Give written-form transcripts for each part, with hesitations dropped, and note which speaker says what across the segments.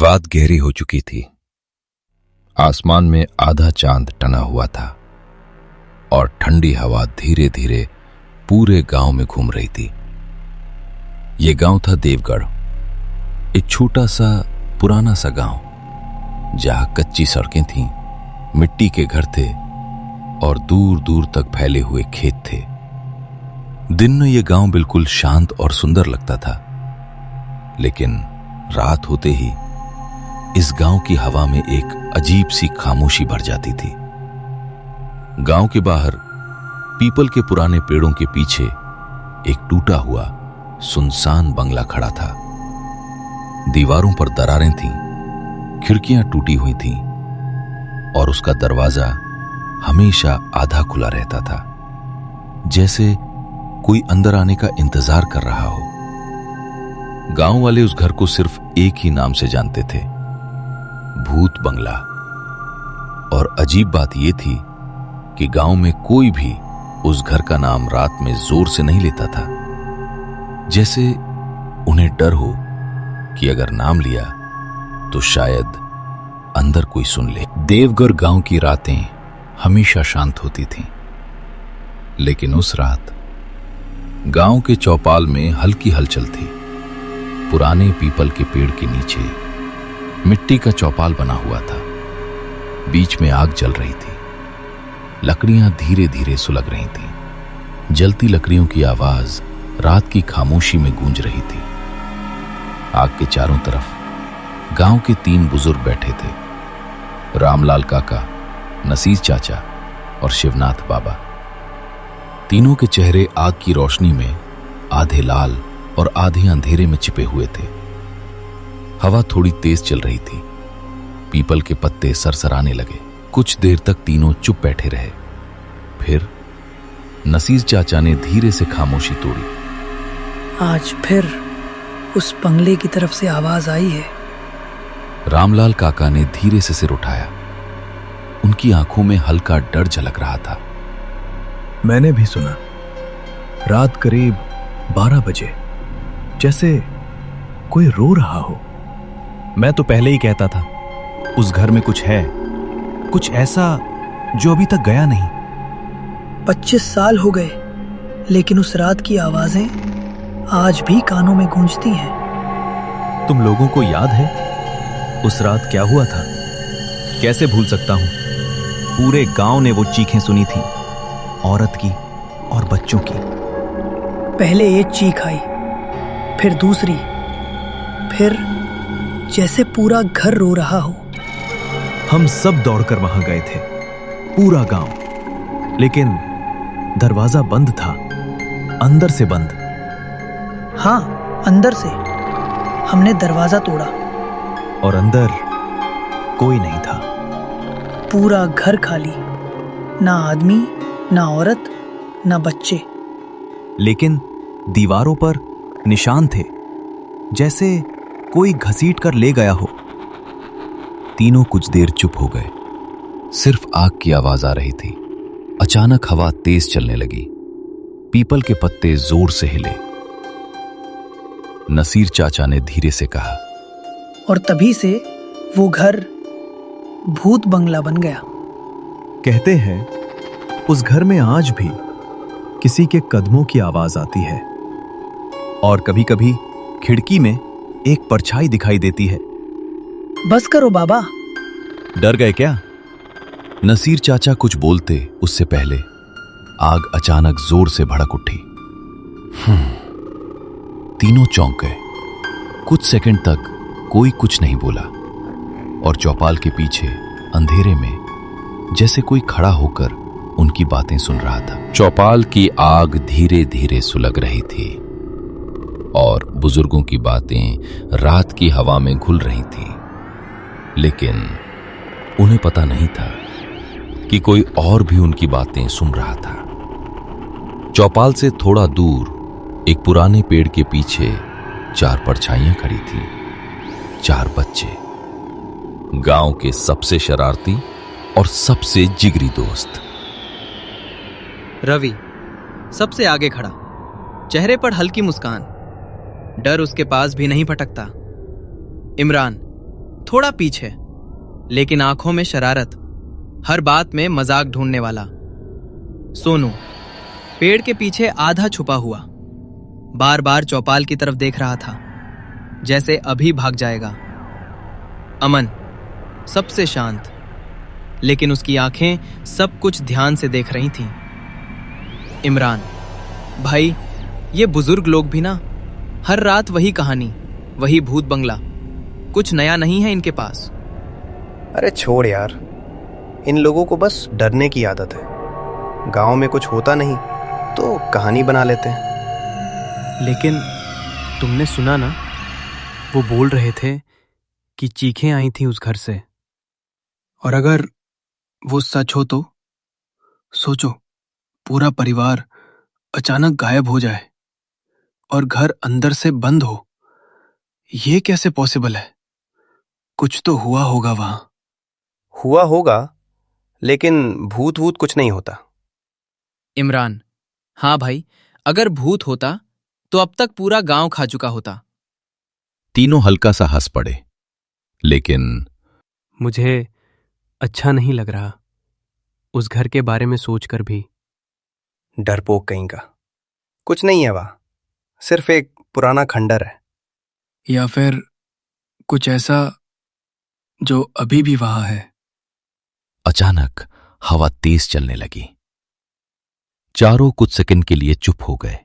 Speaker 1: रात गहरी हो चुकी थी। आसमान में आधा चांद टना हुआ था और ठंडी हवा धीरे धीरे पूरे गांव में घूम रही थी। ये गांव था देवगढ़, एक छोटा सा पुराना सा गांव जहां कच्ची सड़कें थीं, मिट्टी के घर थे और दूर दूर तक फैले हुए खेत थे। दिन में यह गांव बिल्कुल शांत और सुंदर लगता था, लेकिन रात होते ही इस गांव की हवा में एक अजीब सी खामोशी भर जाती थी। गांव के बाहर पीपल के पुराने पेड़ों के पीछे एक टूटा हुआ सुनसान बंगला खड़ा था। दीवारों पर दरारें थीं, खिड़कियां टूटी हुई थीं और उसका दरवाजा हमेशा आधा खुला रहता था, जैसे कोई अंदर आने का इंतजार कर रहा हो। गांव वाले उस घर को सिर्फ एक ही नाम से जानते थे, भूत बंगला। और अजीब बात यह थी कि गांव में कोई भी उस घर का नाम रात में जोर से नहीं लेता था, जैसे उन्हें डर हो कि अगर नाम लिया तो शायद अंदर कोई सुन ले। देवगढ़ गांव की रातें हमेशा शांत होती थीं, लेकिन उस रात गांव के चौपाल में हल्की हलचल थी। पुराने पीपल के पेड़ के नीचे मिट्टी का चौपाल बना हुआ था। बीच में आग जल रही थी। लकड़ियां धीरे धीरे सुलग रही थीं। जलती लकड़ियों की आवाज रात की खामोशी में गूंज रही थी। आग के चारों तरफ गांव के 3 बुजुर्ग बैठे थे, रामलाल काका, नसीर चाचा और शिवनाथ बाबा। तीनों के चेहरे आग की रोशनी में आधे लाल और आधे अंधेरे में छिपे हुए थे। हवा थोड़ी तेज चल रही थी। पीपल के पत्ते सरसराने लगे। कुछ देर तक तीनों चुप बैठे रहे। फिर नसीर चाचा ने धीरे से खामोशी तोड़ी।
Speaker 2: आज फिर उस बंगले की तरफ से आवाज आई है।
Speaker 1: रामलाल काका ने धीरे से सिर उठाया। उनकी आंखों में हल्का डर झलक रहा था।
Speaker 3: मैंने भी सुना। रात करीब 12 बजे जैसे कोई रो रहा हो।
Speaker 4: मैं तो पहले ही कहता था उस घर में कुछ है, कुछ ऐसा जो अभी तक गया नहीं।
Speaker 2: 25 साल हो गए, लेकिन उस रात की आवाजें आज भी कानों में गूंजती हैं।
Speaker 4: तुम लोगों को याद है उस रात क्या हुआ था? कैसे भूल सकता हूं। पूरे गांव ने वो चीखें सुनी थी, औरत की और बच्चों की।
Speaker 2: पहले एक चीख आई, फिर दूसरी, फिर जैसे पूरा घर रो रहा हो।
Speaker 4: हम सब दौड़कर वहां गए थे, पूरा गांव, लेकिन दरवाजा बंद था, अंदर से बंद।
Speaker 2: हाँ, अंदर से। हमने दरवाजा तोड़ा
Speaker 4: और अंदर कोई नहीं था।
Speaker 2: पूरा घर खाली, ना आदमी, ना औरत, ना बच्चे।
Speaker 4: लेकिन दीवारों पर निशान थे, जैसे कोई घसीट कर ले गया हो।
Speaker 1: तीनों कुछ देर चुप हो गए। सिर्फ आग की आवाज आ रही थी। अचानक हवा तेज चलने लगी। पीपल के पत्ते जोर से हिले। नसीर चाचा ने धीरे से कहा,
Speaker 2: और तभी से वो घर भूत बंगला बन गया।
Speaker 3: कहते हैं उस घर में आज भी किसी के कदमों की आवाज आती है,
Speaker 4: और कभी कभी खिड़की में एक परछाई दिखाई देती है।
Speaker 2: बस करो बाबा।
Speaker 4: डर गए क्या?
Speaker 1: नसीर चाचा कुछ बोलते उससे पहले आग अचानक जोर से भड़क उठी। तीनों चौंक गए। कुछ सेकंड तक कोई कुछ नहीं बोला और चौपाल के पीछे अंधेरे में जैसे कोई खड़ा होकर उनकी बातें सुन रहा था। चौपाल की आग धीरे धीरे सुलग रही थी और बुजुर्गों की बातें रात की हवा में घुल रही थी, लेकिन उन्हें पता नहीं था कि कोई और भी उनकी बातें सुन रहा था। चौपाल से थोड़ा दूर एक पुराने पेड़ के पीछे 4 परछाइयां खड़ी थीं। 4 बच्चे, गांव के सबसे शरारती और सबसे जिगरी दोस्त।
Speaker 5: रवि सबसे आगे खड़ा, चेहरे पर हल्की मुस्कान, डर उसके पास भी नहीं भटकता। इमरान थोड़ा पीछे, लेकिन आंखों में शरारत, हर बात में मजाक ढूंढने वाला। सोनू पेड़ के पीछे आधा छुपा हुआ, बार बार चौपाल की तरफ देख रहा था, जैसे अभी भाग जाएगा। अमन सबसे शांत, लेकिन उसकी आंखें सब कुछ ध्यान से देख रही थीं। इमरान, भाई ये बुजुर्ग लोग भी ना, हर रात वही कहानी, वही भूत बंगला, कुछ नया नहीं है इनके पास।
Speaker 6: अरे छोड़ यार, इन लोगों को बस डरने की आदत है। गांव में कुछ होता नहीं तो कहानी बना लेते हैं।
Speaker 7: लेकिन तुमने सुना ना, वो बोल रहे थे कि चीखें आई थी उस घर से। और अगर वो सच हो तो सोचो, पूरा परिवार अचानक गायब हो जाए और घर अंदर से बंद हो। ये कैसे पॉसिबल है? कुछ तो हुआ होगा वहां।
Speaker 6: हुआ होगा, लेकिन भूत वूत कुछ नहीं होता।
Speaker 5: इमरान, हाँ भाई, अगर भूत होता तो अब तक पूरा गांव खा चुका होता।
Speaker 1: तीनों हल्का सा हंस पड़े, लेकिन
Speaker 7: मुझे अच्छा नहीं लग रहा उस घर के बारे में सोचकर भी।
Speaker 6: डरपोक कहीं का। कुछ नहीं है वहां, सिर्फ एक पुराना खंडर है।
Speaker 7: या फिर कुछ ऐसा जो अभी भी वहां है।
Speaker 1: अचानक हवा तेज चलने लगी। चारों कुछ सेकंड के लिए चुप हो गए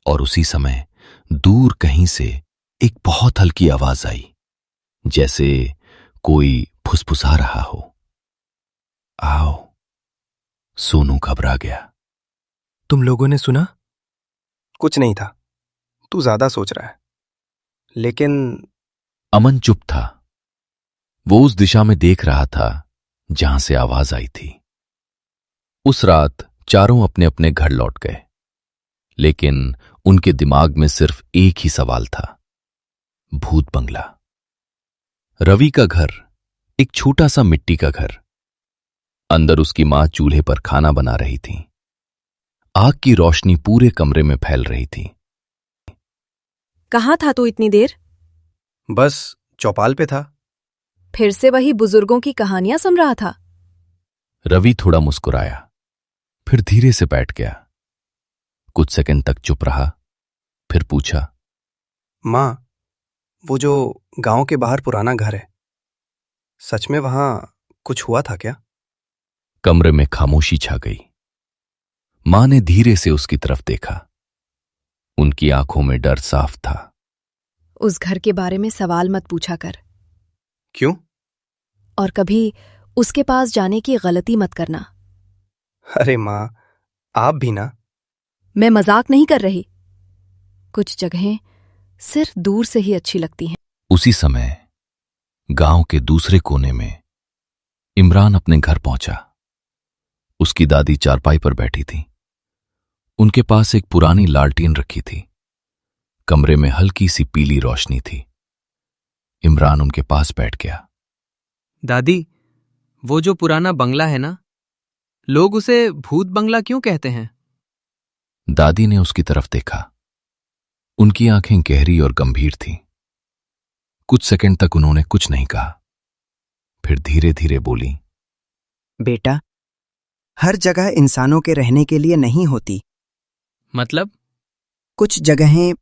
Speaker 1: और उसी समय दूर कहीं से एक बहुत हल्की आवाज आई, जैसे कोई फुसफुसा रहा हो। आओ। सोनू घबरा गया।
Speaker 7: तुम लोगों ने सुना?
Speaker 6: कुछ नहीं था, तू ज्यादा सोच रहा है। लेकिन
Speaker 1: अमन चुप था। वो उस दिशा में देख रहा था जहां से आवाज आई थी। उस रात चारों अपने अपने घर लौट गए, लेकिन उनके दिमाग में सिर्फ एक ही सवाल था, भूत बंगला। रवि का घर एक छोटा सा मिट्टी का घर। अंदर उसकी मां चूल्हे पर खाना बना रही थी। आग की रोशनी पूरे कमरे में फैल रही थी।
Speaker 8: कहाँ था तू इतनी देर?
Speaker 6: बस चौपाल पे था।
Speaker 8: फिर से वही बुजुर्गों की कहानियां सुन रहा था?
Speaker 1: रवि थोड़ा मुस्कुराया, फिर धीरे से बैठ गया। कुछ सेकंड तक चुप रहा, फिर पूछा,
Speaker 6: मां, वो जो गांव के बाहर पुराना घर है, सच में वहां कुछ हुआ था क्या?
Speaker 1: कमरे में खामोशी छा गई। मां ने धीरे से उसकी तरफ देखा। उनकी आंखों में डर साफ था।
Speaker 8: उस घर के बारे में सवाल मत पूछा कर।
Speaker 6: क्यों?
Speaker 8: और कभी उसके पास जाने की गलती मत करना।
Speaker 6: अरे मां, आप भी ना।
Speaker 8: मैं मजाक नहीं कर रही। कुछ जगहें सिर्फ दूर से ही अच्छी लगती हैं।
Speaker 1: उसी समय गांव के दूसरे कोने में इमरान अपने घर पहुंचा। उसकी दादी चारपाई पर बैठी थी। उनके पास एक पुरानी लालटेन रखी थी। कमरे में हल्की सी पीली रोशनी थी। इमरान उनके पास बैठ गया।
Speaker 5: दादी, वो जो पुराना बंगला है ना, लोग उसे भूत बंगला क्यों कहते हैं?
Speaker 1: दादी ने उसकी तरफ देखा। उनकी आंखें गहरी और गंभीर थीं। कुछ सेकंड तक उन्होंने कुछ नहीं कहा, फिर धीरे धीरे बोली,
Speaker 9: बेटा, हर जगह इंसानों के रहने के लिए नहीं होती।
Speaker 5: मतलब?
Speaker 9: कुछ जगहें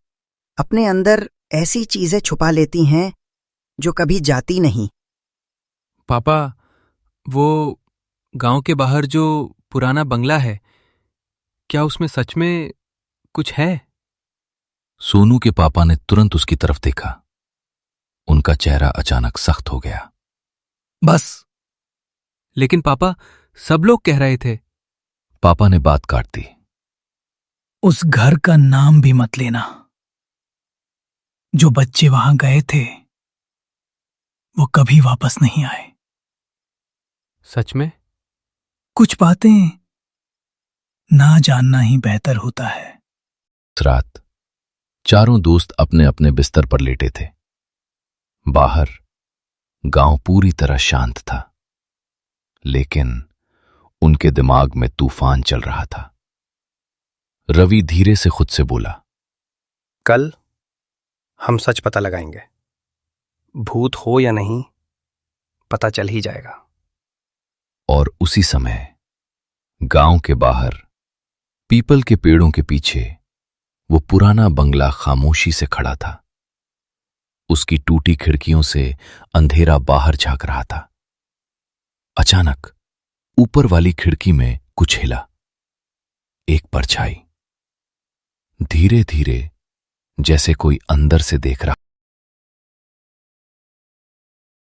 Speaker 9: अपने अंदर ऐसी चीजें छुपा लेती हैं जो कभी जाती नहीं।
Speaker 7: पापा, वो गांव के बाहर जो पुराना बंगला है, क्या उसमें सच में कुछ है?
Speaker 1: सोनू के पापा ने तुरंत उसकी तरफ देखा। उनका चेहरा अचानक सख्त हो गया।
Speaker 2: बस।
Speaker 7: लेकिन पापा, सब लोग कह रहे थे।
Speaker 1: पापा ने बात काट दी।
Speaker 2: उस घर का नाम भी मत लेना। जो बच्चे वहां गए थे वो कभी वापस नहीं आए।
Speaker 7: सच में?
Speaker 2: कुछ बातें ना जानना ही बेहतर होता है।
Speaker 1: उस रात चारों दोस्त अपने अपने बिस्तर पर लेटे थे। बाहर गांव पूरी तरह शांत था, लेकिन उनके दिमाग में तूफान चल रहा था। रवि धीरे से खुद से बोला,
Speaker 6: कल हम सच पता लगाएंगे। भूत हो या नहीं, पता चल ही जाएगा।
Speaker 1: और उसी समय गांव के बाहर पीपल के पेड़ों के पीछे वो पुराना बंगला खामोशी से खड़ा था। उसकी टूटी खिड़कियों से अंधेरा बाहर झांक रहा था। अचानक ऊपर वाली खिड़की में कुछ हिला। एक परछाई, धीरे धीरे, जैसे कोई अंदर से देख रहा।